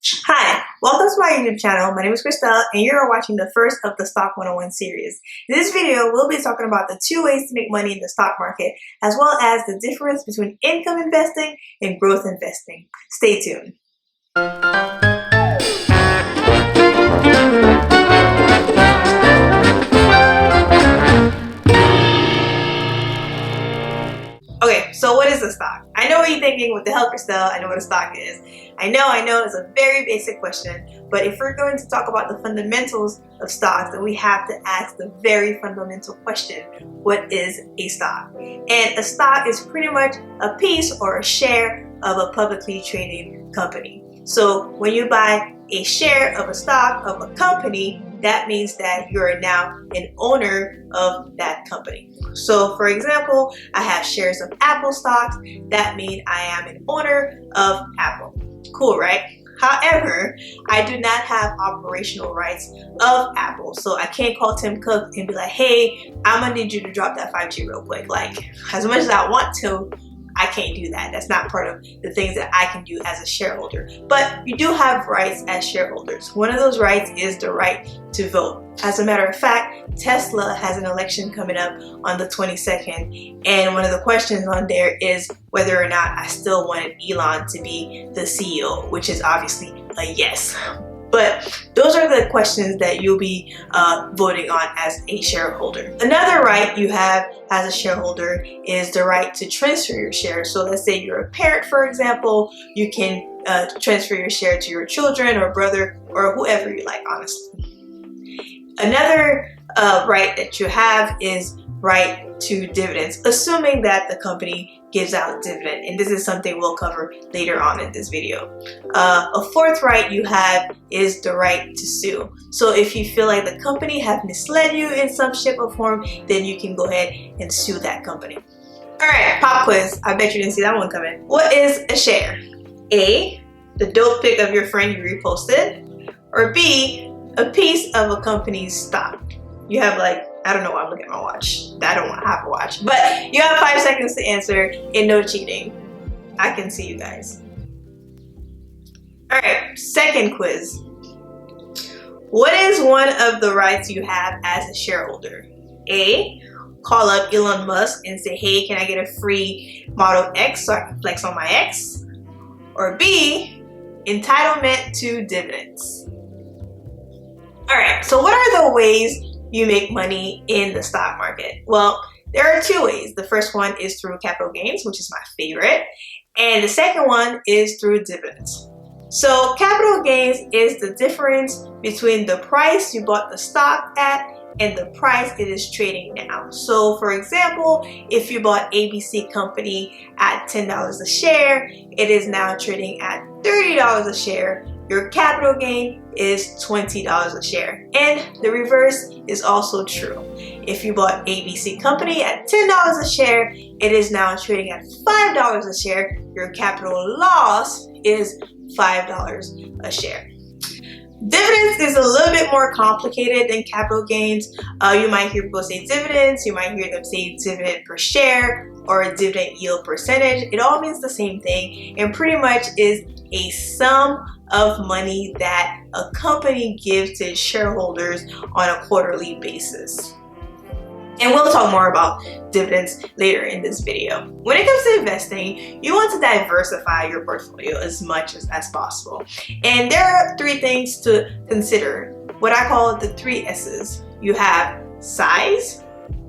Hi, welcome to my YouTube channel. My name is Christelle and you're watching the first of the Stock 101 series. In this video, we'll be talking about the 2 ways to make money in the stock market, as well as the difference between income investing and growth investing. Stay tuned. Okay, so what is a stock? I know what you're thinking. What the hell, Christelle? I know what a stock is. I know it's a very basic question, but if we're going to talk about the fundamentals of stocks, then we have to ask the very fundamental question: what is a stock? And a stock is pretty much a piece or a share of a publicly traded company. So when you buy a share of a stock of a company, that means that you're now an owner of that company. So for example, I have shares of Apple stocks. That means I am an owner of Apple. Cool, right? However, I do not have operational rights of Apple. So I can't call Tim Cook and be like, hey, I'm gonna need you to drop that 5G real quick. Like, as much as I want to, I can't do that. That's not part of the things that I can do as a shareholder. But you do have rights as shareholders. One of those rights is the right to vote. As a matter of fact, Tesla has an election coming up on the 22nd. And one of the questions on there is whether or not I still wanted Elon to be the CEO, which is obviously a yes. But those are the questions that you'll be voting on as a shareholder. Another right you have as a shareholder is the right to transfer your shares. So let's say you're a parent, for example, you can transfer your share to your children or brother or whoever you like, honestly. Another right that you have is right to dividends, assuming that the company gives out dividend, and this is something we'll cover later on in this video. A fourth right you have is the right to sue. So if you feel like the company have misled you in some shape or form, then you can go ahead and sue that company. Alright, pop quiz. I bet you didn't see that one coming. What is a share? A, the dope pic of your friend you reposted, or B, a piece of a company's stock. You have like, I don't know why I'm looking at my watch. I don't have a watch. But you have 5 seconds to answer and no cheating. I can see you guys. Alright, second quiz. What is one of the rights you have as a shareholder? A, call up Elon Musk and say, hey, can I get a free Model X so I can flex on my X? Or B, entitlement to dividends. Alright, so what are the ways you make money in the stock market? Well, there are 2 ways. The first one is through capital gains, which is my favorite. And the second one is through dividends. So capital gains is the difference between the price you bought the stock at and the price it is trading now. So for example, if you bought ABC company at $10 a share, it is now trading at $30 a share. Your capital gain is $20 a share. And the reverse is also true. If you bought ABC company at $10 a share, it is now trading at $5 a share. Your capital loss is $5 a share. Dividends is a little bit more complicated than capital gains. You might hear people say dividends, you might hear them say dividend per share or a dividend yield percentage. It all means the same thing and pretty much is a sum of money that a company gives to its shareholders on a quarterly basis. And we'll talk more about dividends later in this video. When it comes to investing, you want to diversify your portfolio as much as possible. And there are 3 things to consider, what I call the 3 S's. You have size,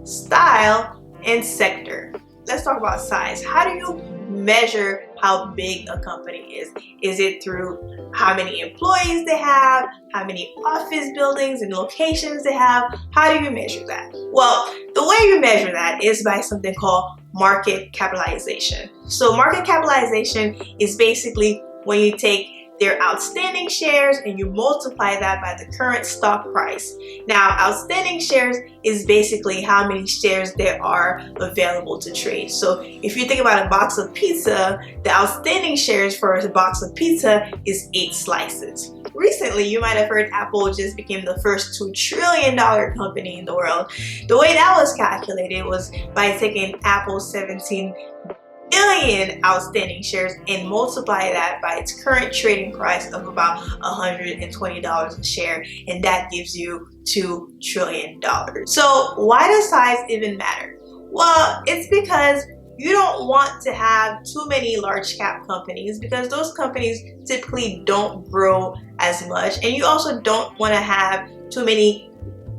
style, and sector. Let's talk about size. How do you measure how big a company is? Is it through how many employees they have, how many office buildings and locations they have? How do you measure that? Well, the way you measure that is by something called market capitalization. So market capitalization is basically when you take their outstanding shares and you multiply that by the current stock price. Now, outstanding shares is basically how many shares there are available to trade. So if you think about a box of pizza, the outstanding shares for a box of pizza is 8 slices. Recently, you might have heard Apple just became the first $2 trillion company in the world. The way that was calculated was by taking Apple's $17 billion million outstanding shares and multiply that by its current trading price of about $120 a share, and that gives you $2 trillion. So why does size even matter? Well, it's because you don't want to have too many large cap companies because those companies typically don't grow as much, and you also don't want to have too many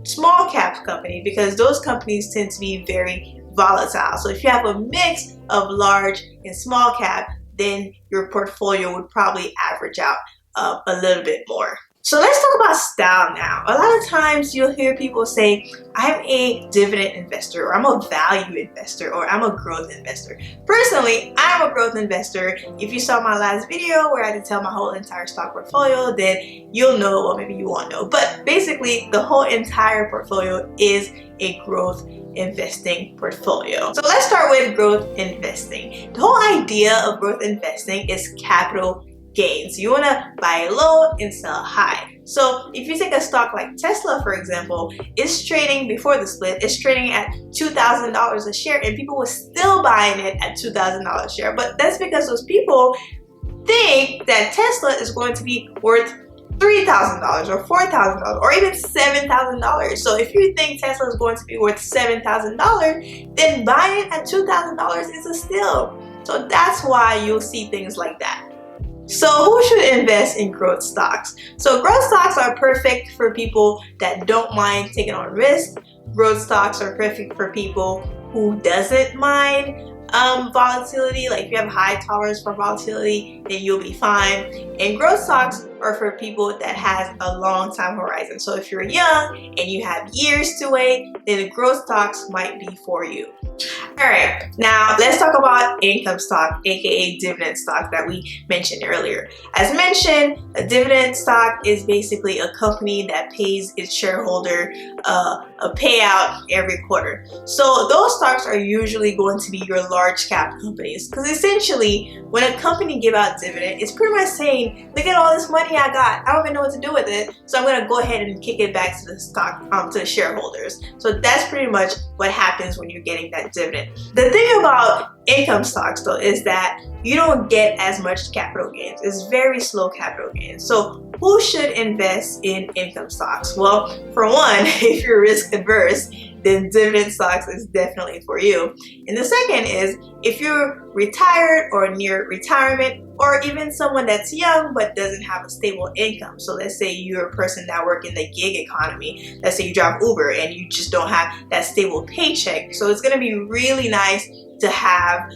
small cap companies because those companies tend to be very volatile. So if you have a mix of large and small cap, then your portfolio would probably average out a little bit more. So let's talk about style now. A lot of times you'll hear people say, I'm a dividend investor, or I'm a value investor, or I'm a growth investor. Personally, I'm a growth investor. If you saw my last video where I detailed my whole entire stock portfolio, then you'll know, or maybe you won't know. But basically, the whole entire portfolio is a growth investing portfolio. So let's start with growth investing. The whole idea of growth investing is capital gains. You want to buy low and sell high. So if you take a stock like Tesla, for example, it's trading before the split, it's trading at $2,000 a share, and people were still buying it at $2,000 a share. But that's because those people think that Tesla is going to be worth $3,000 or $4,000 or even $7,000. So if you think Tesla is going to be worth $7,000, then buying it at $2,000 is a steal. So that's why you'll see things like that. So who should invest in growth stocks? So growth stocks are perfect for people that don't mind taking on risk. Growth stocks are perfect for people who doesn't mind volatility. Like if you have high tolerance for volatility, then you'll be fine. And growth stocks are for people that has a long time horizon. So if you're young and you have years to wait, then the growth stocks might be for you. All right, now let's talk about income stock, aka dividend stock that we mentioned earlier. As mentioned, a dividend stock is basically a company that pays its shareholder a payout every quarter. So those stocks are usually going to be your large cap companies, because essentially when a company give out dividend, it's pretty much saying, look at all this money I got, I don't even know what to do with it, so I'm going to go ahead and kick it back to the stock, to the shareholders. So that's pretty much what happens when you're getting that dividend. The thing about income stocks though is that you don't get as much capital gains. It's very slow capital gains. So who should invest in income stocks? Well, for one, if you're risk adverse, then dividend stocks is definitely for you. And the second is if you're retired or near retirement, or even someone that's young but doesn't have a stable income. So let's say you're a person that works in the gig economy. Let's say you drive Uber and you just don't have that stable paycheck. So it's going to be really nice to have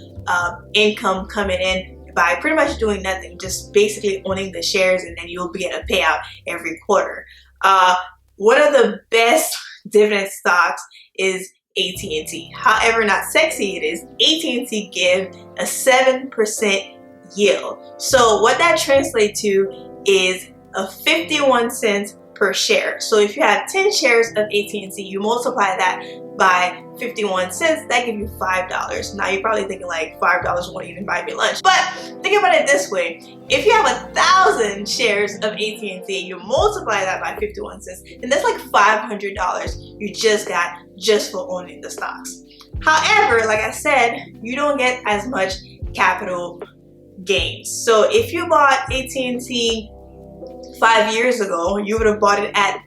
income coming in by pretty much doing nothing, just basically owning the shares, and then you'll get a payout every quarter. One of the best dividend stocks is AT&T. However, not sexy it is, AT&T give a 7% yield. So what that translates to is a 51 cents per share. So if you have 10 shares of AT&T, you multiply that by 51 cents, that gives you $5. Now you're probably thinking like $5 won't even buy me lunch. But think about it this way. If you have 1,000 shares of AT&T, you multiply that by 51 cents, then that's like $500 you just got just for owning the stocks. However, like I said, you don't get as much capital gains. So if you bought AT&T 5 years ago, you would have bought it at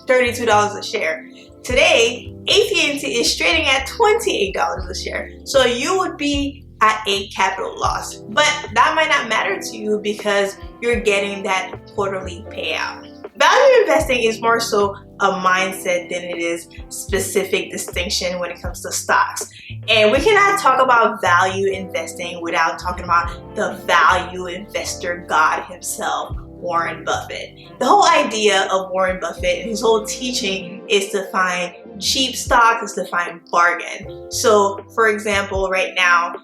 $32 a share. Today, AT&T is trading at $28 a share. So you would be at a capital loss. But that might not matter to you because you're getting that quarterly payout. Value investing is more so a mindset than it is specific distinction when it comes to stocks. And we cannot talk about value investing without talking about the value investor god himself, Warren Buffett. The whole idea of Warren Buffett and his whole teaching is to find cheap stocks, is to find bargain. So for example, right now,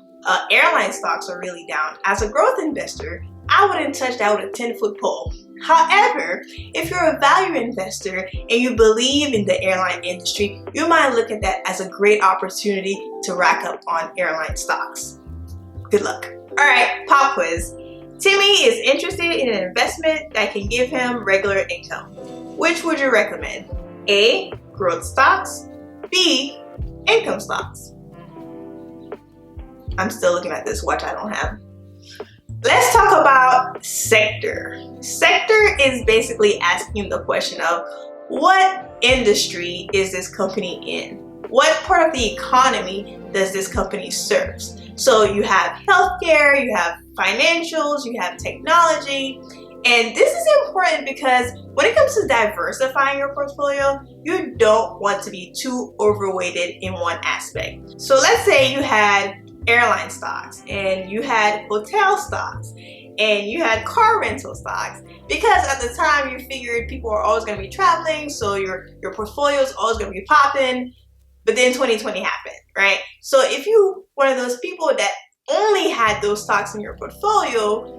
airline stocks are really down. As a growth investor, I wouldn't touch that with a 10-foot pole. However, if you're a value investor and you believe in the airline industry, you might look at that as a great opportunity to rack up on airline stocks. Good luck. All right, pop quiz. Timmy is interested in an investment that can give him regular income. Which would you recommend? A, growth stocks, B, income stocks. I'm still looking at this watch I don't have. Let's talk about sector. Sector is basically asking the question of what industry is this company in? What part of the economy does this company serve? So you have healthcare, you have financials, you have technology. And this is important because when it comes to diversifying your portfolio, you don't want to be too overweighted in one aspect. So let's say you had airline stocks and you had hotel stocks and you had car rental stocks, because at the time you figured people are always going to be traveling, so your portfolio is always going to be popping. But then 2020 happened, right? So if you one of those people that only had those stocks in your portfolio,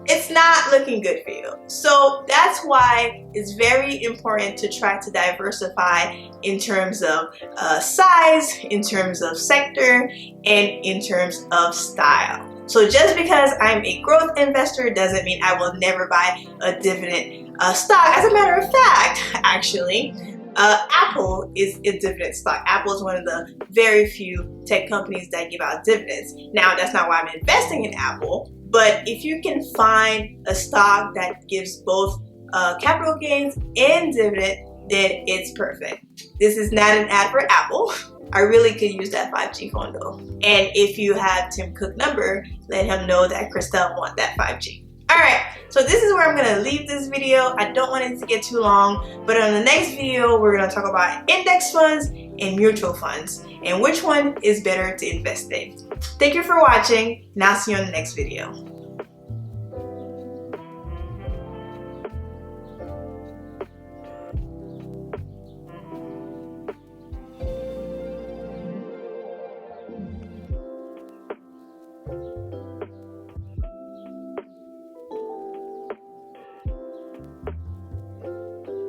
it's not looking good for you. So that's why it's very important to try to diversify in terms of size, in terms of sector, and in terms of style. So just because I'm a growth investor doesn't mean I will never buy a dividend stock. As a matter of fact, actually, Apple is a dividend stock. Apple is one of the very few tech companies that give out dividends. Now, that's not why I'm investing in Apple, but if you can find a stock that gives both capital gains and dividend, then it's perfect. This is not an ad for Apple. I really could use that 5G phone though. And if you have Tim Cook number, let him know that Christelle want that 5G. Alright, so this is where I'm going to leave this video. I don't want it to get too long, but on the next video, we're going to talk about index funds and mutual funds and which one is better to invest in. Thank you for watching, and I'll see you on the next video.